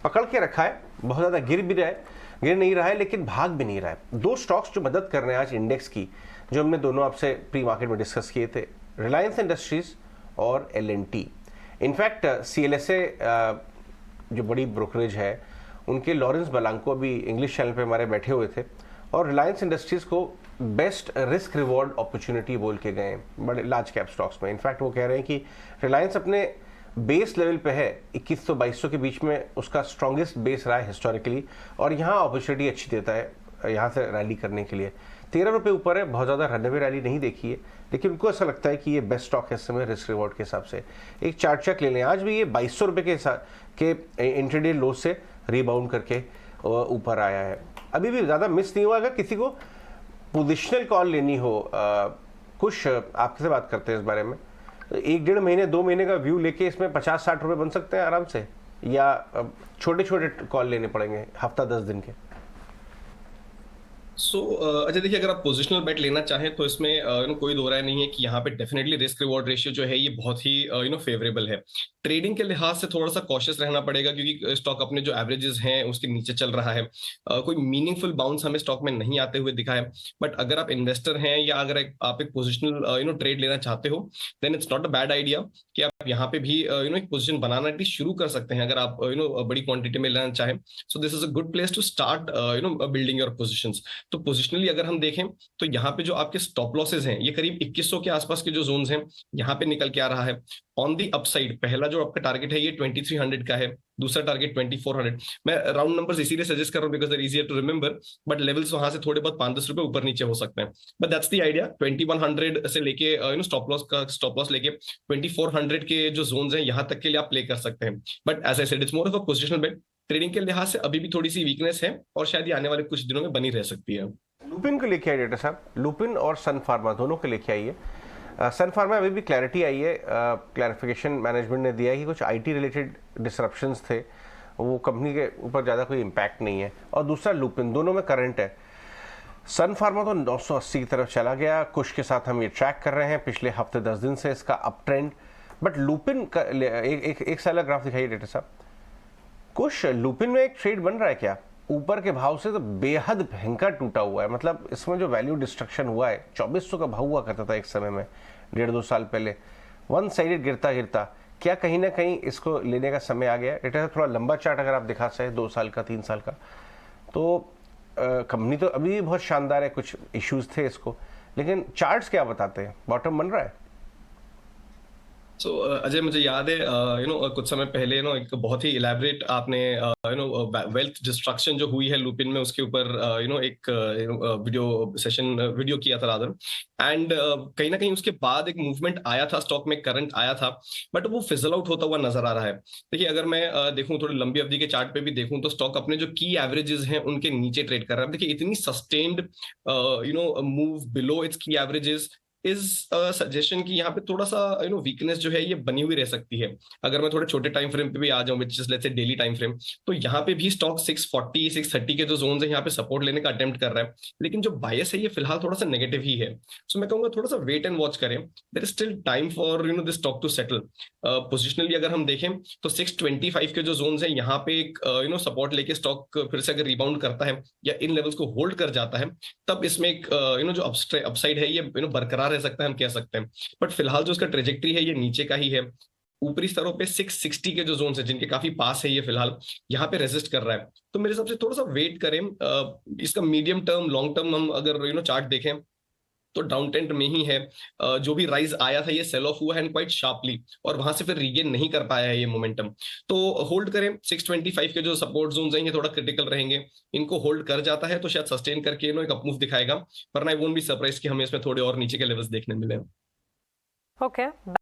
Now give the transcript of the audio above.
पकड़ के रखा है, बहुत ज़्यादा गिर नहीं रहा है लेकिन भाग भी नहीं रहा है। दो स्टॉक्स जो मदद कर रहे हैं आज इंडेक्स की, जो हमने दोनों आपसे प्री मार्केट में डिस्कस किए थे, रिलायंस इंडस्ट्रीज और एल&टी। इनफैक्ट CLSA जो बड़ी ब्रोकरेज है, उनके लॉरेंस बलांको अभी इंग्लिश चैनल पे हमारे बैठे हुए थे और रिलायंस इंडस्ट्रीज को बेस्ट रिस्क रिवॉर्ड अपॉर्चुनिटी बोल के गए बड़े लार्ज कैप स्टॉक्स में। इनफैक्ट वो कह रहे हैं कि रिलायंस अपने बेस लेवल पे है 2100-2200 के बीच में, उसका स्ट्रॉन्गेस्ट बेस रहा है हिस्टोरिकली, और यहाँ अपॉर्चुनिटी अच्छी देता है यहाँ से रैली करने के लिए। 13 रुपये ऊपर है, बहुत ज़्यादा रनवे रैली नहीं देखी है, लेकिन उनको ऐसा लगता है कि ये बेस्ट स्टॉक है इस समय रिस्क रिवॉर्ड के हिसाब से। एक चार्ट चेक ले लें, आज भी ये 2200 रुपये के इंट्राडे लो से रिबाउंड करके ऊपर आया है। अभी भी ज़्यादा मिस नहीं हुआ। अगर किसी को पोजिशनल कॉल लेनी हो, कुछ आपसे से बात करते हैं इस बारे में, 1-1.5 महीने 2 महीने का व्यू लेके इसमें 50-60 रुपये बन सकते हैं आराम से, या छोटे छोटे कॉल लेने पड़ेंगे हफ्ता 10 दिन के? अच्छा देखिए, अगर आप पोजिशनल बेट लेना चाहें तो इसमें कोई दो राय नहीं है कि यहाँ पे डेफिनेटली रिस्क रिवॉर्ड रेशियो जो है ये बहुत ही फेवरेबल है। ट्रेडिंग के लिहाज से थोड़ा सा कॉशियस रहना पड़ेगा क्योंकि स्टॉक अपने जो एवरेजेस हैं उसके नीचे चल रहा है। कोई मीनिंगफुल बाउंस हमें स्टॉक में नहीं आते हुए दिखा है। बट अगर आप इन्वेस्टर हैं या अगर आप एक पोजिशनल ट्रेड लेना चाहते हो, then it's not a bad idea कि आप यहाँ पे भी एक पोजिशन बनाना एटलीस्ट शुरू कर सकते हैं अगर आप बड़ी क्वांटिटी में लेना चाहें। So this is a good place to start building your positions. तो पोजिशनली अगर हम देखें तो यहाँ पे जो आपके स्टॉप लॉसेज हैं ये करीब 2100 के आसपास के जो जोन्स हैं यहाँ पे निकल के आ रहा है। ऑन दी अपसाइड पहला जो आपका टारगेट है ये 2300 का है, दूसरा टारगेट 2400। मैं राउंड नंबर्स इसीलिए सजेस्ट कर रहा हूं because they easier to remember, but levels वहां से थोड़े बहुत 5-10 रुपए ऊपर नीचे हो सकते हैं। बट दैट्स द आइडिया, 2100 से लेके स्टॉप लॉस लेके 2400 के जो जोन्स हैं यहाँ तक के लिए आप प्ले कर सकते हैं। But as I said it's more of a positional bet. Trading के लिहाज से अभी भी थोड़ी सी वीकनेस है और शायद ये आने वाले कुछ दिनों में बनी रह सकती है। लुपिन को लेके आइए डाक्टर साहब, लुपिन और सन फार्मा दोनों को लेके आइए। सन फार्मा अभी भी क्लैरिटी आई है, क्लैरिफिकेशन मैनेजमेंट ने दिया है कि कुछ IT रिलेटेड डिसरप्शंस थे, वो कंपनी के ऊपर ज़्यादा कोई इम्पैक्ट नहीं है। और दूसरा लुपिन, दोनों में करंट है। सन फार्मा तो 980 की तरफ चला गया, कुछ के साथ हम ये ट्रैक कर रहे हैं पिछले हफ्ते 10 दिन से इसका अप ट्रेंड। बट लुपिन का एक साल का ग्राफ दिखाइए डाक्टर साहब। कुछ लुपिन में एक ट्रेड बन रहा है क्या? ऊपर के भाव से तो बेहद भयंकर टूटा हुआ है। मतलब इसमें जो वैल्यू डिस्ट्रक्शन हुआ है, 2400 का भाव हुआ करता था एक समय में 1.5-2 साल पहले, वन साइडेड गिरता गिरता, क्या कहीं ना कहीं इसको लेने का समय आ गया? डेटा थोड़ा लंबा चार्ट अगर आप दिखा सके 2 साल का 3 साल का, तो कंपनी तो अभी भी बहुत शानदार है। कुछ इश्यूज थे इसको, लेकिन चार्ट्स क्या बताते हैं? बॉटम बन रहा है? अजय, मुझे याद है कुछ समय पहले एक बहुत ही इलेबरेट आपने वेल्थ डिस्ट्रक्शन जो हुई है लुपिन में उसके ऊपर एक वीडियो किया था रादर। एंड कहीं ना कहीं उसके बाद एक मूवमेंट आया था, स्टॉक में करंट आया था, बट वो फिजल आउट होता हुआ नजर आ रहा है। देखिए, अगर मैं देखूं थोड़ी लंबी अवधि के चार्ट पे भी देखूं तो स्टॉक अपने जो की एवरेजेस हैं उनके नीचे ट्रेड कर रहा है। देखिए, इतनी सस्टेन्ड मूव बिलो इट्स की एवरेजेस इज सजेशन कि यहाँ पे थोड़ा सा वीकनेस जो है ये बनी हुई रह सकती है। अगर मैं थोड़े छोटे टाइम फ्रेम पे भी आ जाऊं, which is let's say daily time frame, तो यहाँ पे भी स्टॉक 640 630 के जो जोन है यहाँ पे सपोर्ट लेने का अटेम्प्ट कर रहा है, लेकिन जो बायस है ये फिलहाल थोड़ा सा नेगेटिव ही है। सो मैं कहूंगा थोड़ा सा वेट एंड वॉच करें, there is still time for this stock to settle. Positionally अगर हम देखें तो 625 के जो जोन है यहाँ पे एक सपोर्ट लेके स्टॉक फिर से अगर रिबाउंड करता है या इन लेवल्स को होल्ड कर जाता है, तब इसमें एक जो अपसाइड है ये बरकरार रह सकता है, हम कह सकते हैं। बट फिलहाल जो इसका ट्रेजेक्ट्री है ये नीचे का ही है। ऊपरी स्तरों पे 660 के जो जोन है जिनके काफी पास है ये फिलहाल यहाँ पे रेजिस्ट कर रहा है। तो मेरे हिसाब से थोड़ा सा वेट करें। इसका मीडियम टर्म लॉन्ग टर्म हम अगर चार्ट देखें तो डाउन ट्रेंड में ही है। जो भी राइज आया था ये सेल ऑफ हुआ है क्वाइट शार्पली, और वहां से फिर रीगेन नहीं कर पाया है ये मोमेंटम। तो होल्ड करें। 625 के जो सपोर्ट जोन्स हैं ये थोड़ा क्रिटिकल रहेंगे, इनको होल्ड कर जाता है तो शायद सस्टेन करके एक अपमूव दिखाएगा, वरना आई वोंट बी सरप्राइज कि हमें इसमें थोड़े और नीचे के लेवल्स देखने मिले। ओके।